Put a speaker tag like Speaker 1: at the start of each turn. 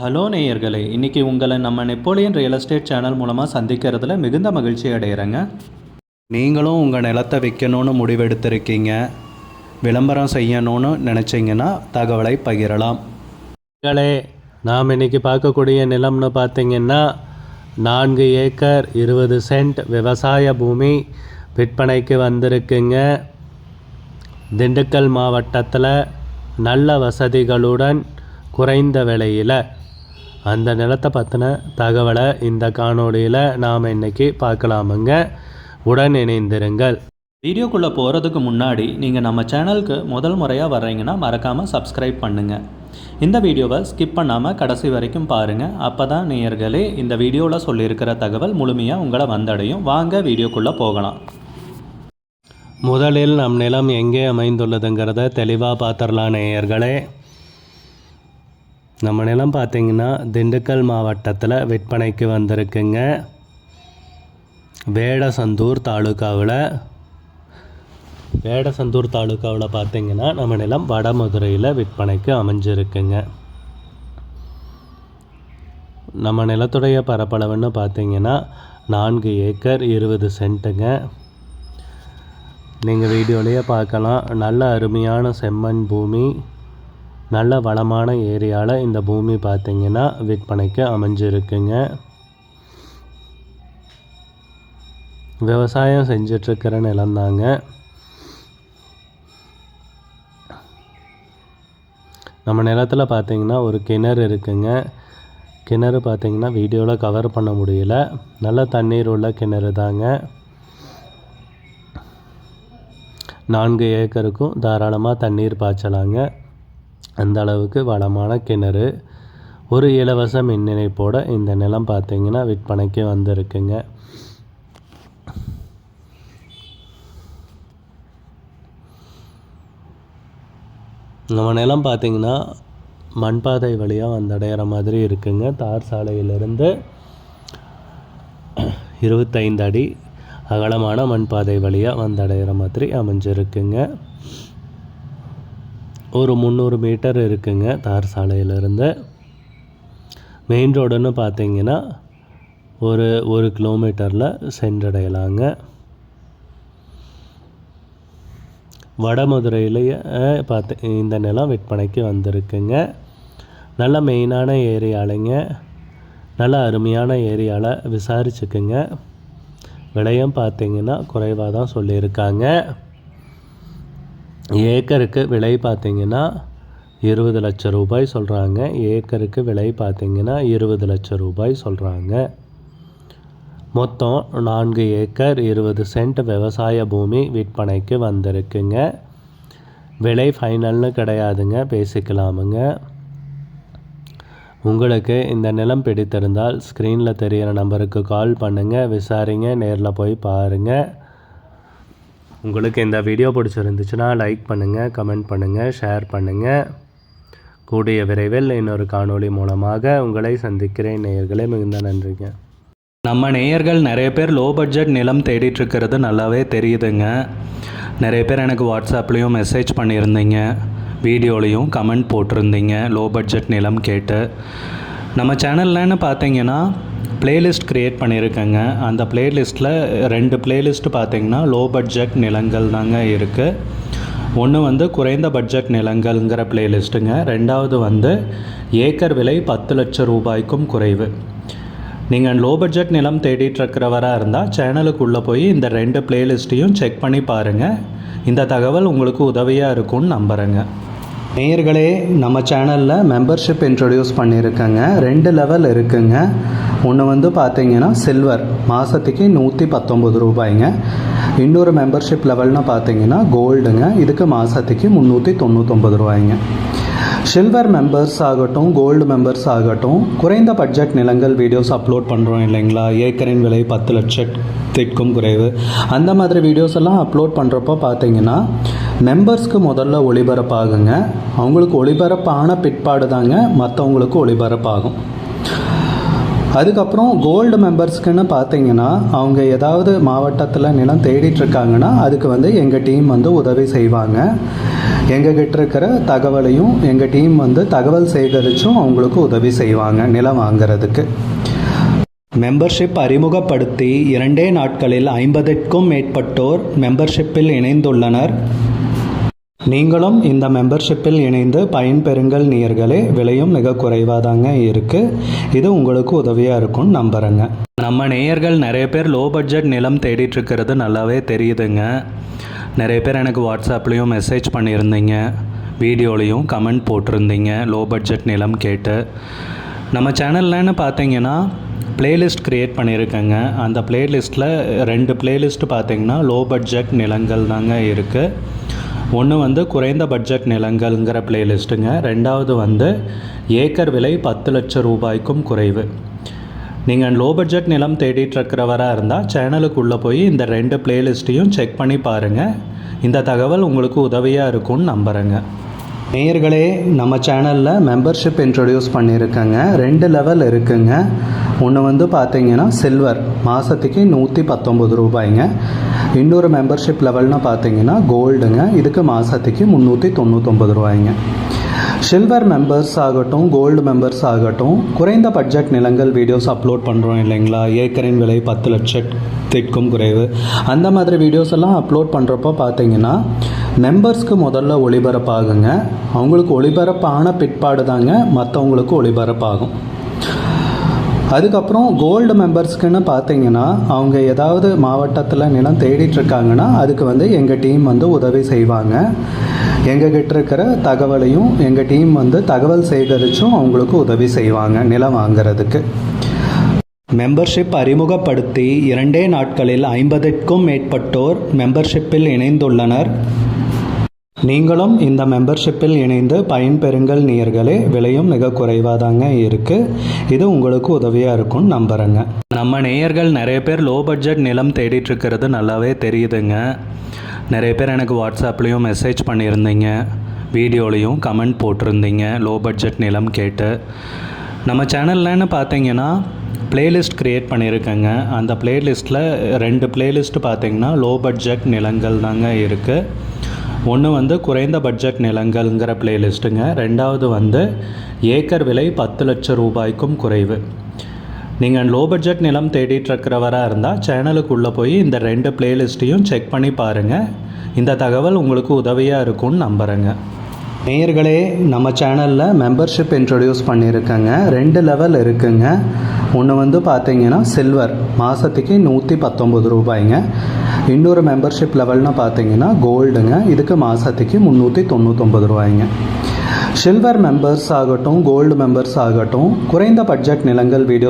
Speaker 1: Hello நேயர்களே, இன்றைக்கி உங்களை நம்ம நெப்போலியன் ரியல் எஸ்டேட் சேனல் மூலமாக சந்திக்கிறதுல மிகுந்த மகிழ்ச்சி அடைகிறேங்க. நீங்களும் உங்கள் நிலத்தை விற்கணும்னு முடிவெடுத்திருக்கீங்க, விளம்பரம் செய்யணும்னு நினச்சிங்கன்னா தகவலை பகிரலாம்.
Speaker 2: நாம் இன்றைக்கி பார்க்கக்கூடிய நிலம்னு பார்த்திங்கன்னா 4 ஏக்கர் 20 சென்ட் விவசாய பூமி விற்பனைக்கு வந்திருக்குங்க. திண்டுக்கல் மாவட்டத்தில் நல்ல வசதிகளுடன் குறைந்த விலையில் அந்த நிலத்தை பற்றின தகவலை இந்த காணொளியில் நாம் இன்றைக்கி பார்க்கலாமுங்க. உடன் இணைந்திருங்கள்.
Speaker 1: வீடியோக்குள்ளே போகிறதுக்கு முன்னாடி நீங்கள் நம்ம சேனலுக்கு முதல் முறையாக வர்றீங்கன்னா மறக்காமல் சப்ஸ்கிரைப் பண்ணுங்கள். இந்த வீடியோவை ஸ்கிப் பண்ணாமல் கடைசி வரைக்கும் பாருங்கள். அப்போ தான் நேயர்களே இந்த வீடியோவில் சொல்லியிருக்கிற தகவல் முழுமையாக உங்களை வந்தடையும். வாங்க வீடியோக்குள்ளே போகலாம்.
Speaker 2: முதலில் நம் நிலம் எங்கே அமைந்துள்ளதுங்கிறத தெளிவாக பார்த்துடலாம் நேயர்களே. நம்ம நிலம் பார்த்திங்கன்னா திண்டுக்கல் மாவட்டத்தில் விற்பனைக்கு வந்திருக்குங்க. வேடசந்தூர் தாலுக்காவில் பார்த்திங்கன்னா நம்ம நிலம் வடமதுரையில் விற்பனைக்கு அமைஞ்சிருக்குங்க. நம்ம நிலத்துடைய பரப்பளவுன்னு பார்த்திங்கன்னா 4 ஏக்கர் 20 சென்ட்டுங்க. நீங்கள் வீடியோலேயே பார்க்கலாம். நல்ல அருமையான செம்மண் பூமி, நல்ல வளமான ஏரியாவில் இந்த பூமி பார்த்திங்கன்னா விற்பனைக்கு அமைஞ்சிருக்குங்க. விவசாயம் செஞ்சிட்ருக்கிற நிலம்தாங்க. நம்ம நிலத்தில் பார்த்திங்கன்னா ஒரு கிணறு இருக்குங்க. கிணறு பார்த்திங்கன்னா வீடியோவில் கவர் பண்ண முடியல. நல்ல தண்ணீர் உள்ள கிணறு தாங்க. 4 ஏக்கருக்கும் தாராளமாக தண்ணீர் பாய்ச்சலாங்க. அந்த அளவுக்கு வளமான கிணறு. ஒரு இலவச மின் இணைப்போட இந்த நிலம் பார்த்திங்கன்னா விற்பனைக்கு வந்திருக்குங்க. நம்ம நிலம் பார்த்திங்கன்னா மண்பாதை வழியாக வந்தடைகிற மாதிரி இருக்குங்க. தார் சாலையிலிருந்து 25 அடி அகலமான மண்பாதை வழியாக வந்தடைகிற மாதிரி அமைஞ்சிருக்குங்க. ஒரு 300 மீட்டர் இருக்குங்க தார் சாலையிலிருந்து. மெயின் ரோடுன்னு பார்த்திங்கன்னா ஒரு 1 கிலோமீட்டரில் சென்றடையலாங்க. வடமதுரையிலேயே இந்த நிலம் விற்பனைக்கு வந்திருக்குங்க. நல்ல மெயினான ஏரியாலைங்க. நல்ல அருமையான ஏரியாவில் விசாரிச்சுக்குங்க. விலையும் பார்த்திங்கன்னா குறைவாக தான் சொல்லியிருக்காங்க. ஏக்கருக்கு விலை பார்த்திங்கன்னா 20 லட்சம் ரூபாய் சொல்கிறாங்க. ஏக்கருக்கு விலை பார்த்திங்கன்னா 20 லட்சம் ரூபாய் சொல்கிறாங்க. மொத்தம் 4 ஏக்கர் 20 சென்ட் விவசாய பூமி விற்பனைக்கு வந்திருக்குங்க. விலை ஃபைனல்னு கிடையாதுங்க, பேசிக்கலாமுங்க. உங்களுக்கு இந்த நிலம் பிடித்திருந்தால் ஸ்க்ரீனில் தெரிகிற நம்பருக்கு கால் பண்ணுங்கள், விசாரிங்க, நேரில் போய் பாருங்கள். உங்களுக்கு இந்த வீடியோ பிடிச்சிருந்துச்சுன்னா லைக் பண்ணுங்கள், கமெண்ட் பண்ணுங்கள், ஷேர் பண்ணுங்கள். கூடிய விரைவில் இன்னொரு காணொளி மூலமாக உங்களை சந்திக்கிறேன் நேயர்களே. மிகுந்த நன்றிங்க.
Speaker 1: நம்ம நேயர்கள் நிறைய பேர் லோ பட்ஜெட் நிலம் தேடிட்டுருக்கிறது நல்லாவே தெரியுதுங்க. நிறைய பேர் எனக்கு வாட்ஸ்அப்லேயும் மெசேஜ் பண்ணியிருந்தீங்க, வீடியோலையும் கமெண்ட் போட்டிருந்தீங்க லோ பட்ஜெட் நிலம் கேட்டு. நம்ம சேனல்லன்னு பார்த்தீங்கன்னா பிளேலிஸ்ட் க்ரியேட் பண்ணியிருக்கேங்க. அந்த பிளேலிஸ்ட்டில் 2 பிளேலிஸ்ட்டு பார்த்திங்கன்னா லோ பட்ஜெட் நிலங்கள் தாங்க இருக்குது. ஒன்று வந்து குறைந்த பட்ஜெட் நிலங்கள்ங்கிற பிளேலிஸ்ட்டுங்க. ரெண்டாவது வந்து ஏக்கர் விலை 10 லட்சம் ரூபாய்க்கும் குறைவு. நீங்கள் லோ பட்ஜெட் நிலம் தேடிட்டுருக்கிறவராக இருந்தால் சேனலுக்குள்ளே போய் இந்த 2 பிளேலிஸ்ட்டையும் செக் பண்ணி பாருங்கள். இந்த தகவல் உங்களுக்கு உதவியாக இருக்கும்னு நம்புகிறேங்க. நேயர்களே, நம்ம சேனலில் மெம்பர்ஷிப் இன்ட்ரடியூஸ் பண்ணியிருக்கேங்க. 2 லெவல் இருக்குங்க. ஒன்று வந்து பார்த்திங்கன்னா சில்வர், மாதத்துக்கு 119 ரூபாய்ங்க. இன்னொரு மெம்பர்ஷிப் லெவல்னு பார்த்திங்கன்னா கோல்டுங்க. இதுக்கு மாதத்துக்கு 399 ரூபாய்ங்க. சில்வர் மெம்பர்ஸ் ஆகட்டும், கோல்டு மெம்பர்ஸ் ஆகட்டும், குறைந்த பட்ஜெட் நிலங்கள் வீடியோஸ் அப்லோட் பண்ணுறோம் இல்லைங்களா, ஏக்கரின் விலை 10 லட்சத்திற்கும் குறைவு, அந்த மாதிரி வீடியோஸ் எல்லாம் அப்லோட் பண்ணுறப்போ பார்த்தீங்கன்னா மெம்பர்ஸ்க்கு முதல்ல ஒளிபரப்பாகுங்க. அவங்களுக்கு ஒளிபரப்பான பிற்பாடு தாங்க மற்றவங்களுக்கு ஒளிபரப்பாகும். அதுக்கப்புறம் கோல்டு மெம்பர்ஸ்க்குன்னு பார்த்தீங்கன்னா அவங்க ஏதாவது மாவட்டத்தில் நிலம் தேடிட்டுருக்காங்கன்னா அதுக்கு வந்து எங்கள் டீம் வந்து உதவி செய்வாங்க. எங்ககிட்ட இருக்கிற தகவலையும் எங்கள் டீம் வந்து தகவல் சேகரித்தும் அவங்களுக்கு உதவி செய்வாங்க நிலம் வாங்கிறதுக்கு. மெம்பர்ஷிப் அறிமுகப்படுத்தி 2 நாட்களில் 50க்கும் மேற்பட்டோர் மெம்பர்ஷிப்பில் இணைந்துள்ளனர். நீங்களும் இந்த மெம்பர்ஷிப்பில் இணைந்து பயன்பெறுங்கள் நேயர்களே. விலையும் மிக குறைவாக தாங்க இருக்குது. இது உங்களுக்கு உதவியாக இருக்கும்னு நம்புகிறேங்க. நம்ம நேயர்கள் நிறைய பேர் லோ பட்ஜெட் நிலம் தேடிட்டுருக்கிறது நல்லாவே தெரியுதுங்க. நிறைய பேர் எனக்கு வாட்ஸ்அப்லேயும் மெசேஜ் பண்ணியிருந்தீங்க, வீடியோலையும் கமெண்ட் போட்டிருந்தீங்க லோ பட்ஜெட் நிலம் கேட்டு. நம்ம சேனல்லன்னு பார்த்தீங்கன்னா பிளேலிஸ்ட் க்ரியேட் பண்ணியிருக்கேங்க. அந்த பிளேலிஸ்ட்டில் 2 பிளேலிஸ்ட்டு பார்த்தீங்கன்னா லோ பட்ஜெட் நிலங்கள் தாங்க இருக்குது. ஒன்று வந்து குறைந்த பட்ஜெட் நிலங்கள்ங்கிற பிளேலிஸ்ட்டுங்க. 2வது வந்து ஏக்கர் விலை 10 லட்சம் ரூபாய்க்கும் குறைவு. நீங்கள் லோ பட்ஜெட் நிலம் தேடிட்டுருக்கிறவராக இருந்தால் சேனலுக்குள்ளே போய் இந்த 2 பிளேலிஸ்ட்டையும் செக் பண்ணி பாருங்கள். இந்த தகவல் உங்களுக்கு உதவியாக இருக்கும்னு நம்புகிறேங்க. நேயர்களே, நம்ம சேனலில் மெம்பர்ஷிப் இன்ட்ரடியூஸ் பண்ணியிருக்கேங்க. 2 லெவல் இருக்குங்க. ஒன்று வந்து பார்த்தீங்கன்னா சில்வர், மாதத்துக்கு 119 ரூபாய்ங்க. இன்னொரு மெம்பர்ஷிப் லெவல்னு பார்த்தீங்கன்னா கோல்டுங்க, இதுக்கு மாதத்துக்கு 399 ரூபாய்ங்க. சில்வர் மெம்பர்ஸ் ஆகட்டும், கோல்டு மெம்பர்ஸ் ஆகட்டும், குறைந்த பட்ஜெட் நிலங்கள் வீடியோஸ் அப்லோட் பண்ணுறோம் இல்லைங்களா, ஏக்கரின் விலை 10 லட்சத்திற்கும் குறைவு, அந்த மாதிரி வீடியோஸ் எல்லாம் அப்லோட் பண்ணுறப்போ பார்த்தீங்கன்னா மெம்பர்ஸ்க்கு முதல்ல ஒளிபரப்பாகுங்க. அவங்களுக்கு ஒளிபரப்பான பிற்பாடு தாங்க மற்றவங்களுக்கு ஒளிபரப்பாகும். அதுக்கப்புறம் கோல்டு மெம்பர்ஸ்க்குன்னு பார்த்தீங்கன்னா அவங்க ஏதாவது மாவட்டத்தில் நிலம் தேடிட்டுருக்காங்கன்னா அதுக்கு வந்து எங்கள் டீம் வந்து உதவி செய்வாங்க. எங்ககிட்ட இருக்கிற தகவலையும் எங்கள் டீம் வந்து தகவல் சேகரித்தும் அவங்களுக்கு உதவி செய்வாங்க நிலம் வாங்கிறதுக்கு. மெம்பர்ஷிப் அறிமுகப்படுத்தி 2 நாட்களில் 50க்கும் மேற்பட்டோர் மெம்பர்ஷிப்பில் இணைந்துள்ளனர். நீங்களும் இந்த மெம்பர்ஷிப்பில் இணைந்து பயன்பெறுங்கள் நேயர்களே. விலையும் மிக குறைவாக தாங்க இருக்குது. இது உங்களுக்கு உதவியாக இருக்கும்னு நம்புகிறேங்க. நம்ம நேயர்கள் நிறைய பேர் லோ பட்ஜெட் நிலம் தேடிட்டுருக்கிறது நல்லாவே தெரியுதுங்க. நிறைய பேர் எனக்கு வாட்ஸ்அப்லேயும் மெசேஜ் பண்ணியிருந்தீங்க, வீடியோலையும் கமெண்ட் போட்டிருந்தீங்க லோ பட்ஜெட் நிலம் கேட்டு. நம்ம சேனல்லன்னு பார்த்தீங்கன்னா பிளேலிஸ்ட் க்ரியேட் பண்ணியிருக்கேங்க. அந்த பிளேலிஸ்ட்டில் 2 பிளேலிஸ்ட்டு பார்த்தீங்கன்னா லோ பட்ஜெட் நிலங்கள் தாங்க இருக்குது. ஒன்று வந்து குறைந்த பட்ஜெட் நிலங்கள்ங்கிற பிளேலிஸ்ட்டுங்க. 2வது வந்து ஏக்கர் விலை 10 லட்சம் ரூபாய்க்கும் குறைவு. நீங்கள் லோ பட்ஜெட் நிலம் தேடிட்டுருக்கிறவராக இருந்தால் சேனலுக்குள்ளே போய் இந்த 2 பிளேலிஸ்ட்டையும் செக் பண்ணி பாருங்கள். இந்த தகவல் உங்களுக்கு உதவியாக இருக்கும்னு நம்புகிறேங்க. நேயர்களே, நம்ம சேனலில் மெம்பர்ஷிப் இன்ட்ரடியூஸ் பண்ணியிருக்கேங்க. 2 லெவல் இருக்குங்க. ஒன்று வந்து பார்த்தீங்கன்னா சில்வர், மாதத்துக்கு 119 ரூபாய்ங்க. இன்னொரு மெம்பர்ஷிப் லெவல்னு பார்த்தீங்கன்னா கோல்டுங்க, இதுக்கு மாதத்துக்கு 399 ரூபாய்ங்க. சில்வர் மெம்பர்ஸ் ஆகட்டும், கோல்டு மெம்பர்ஸ் ஆகட்டும், குறைந்த பட்ஜெட் நிலங்கள் வீடியோ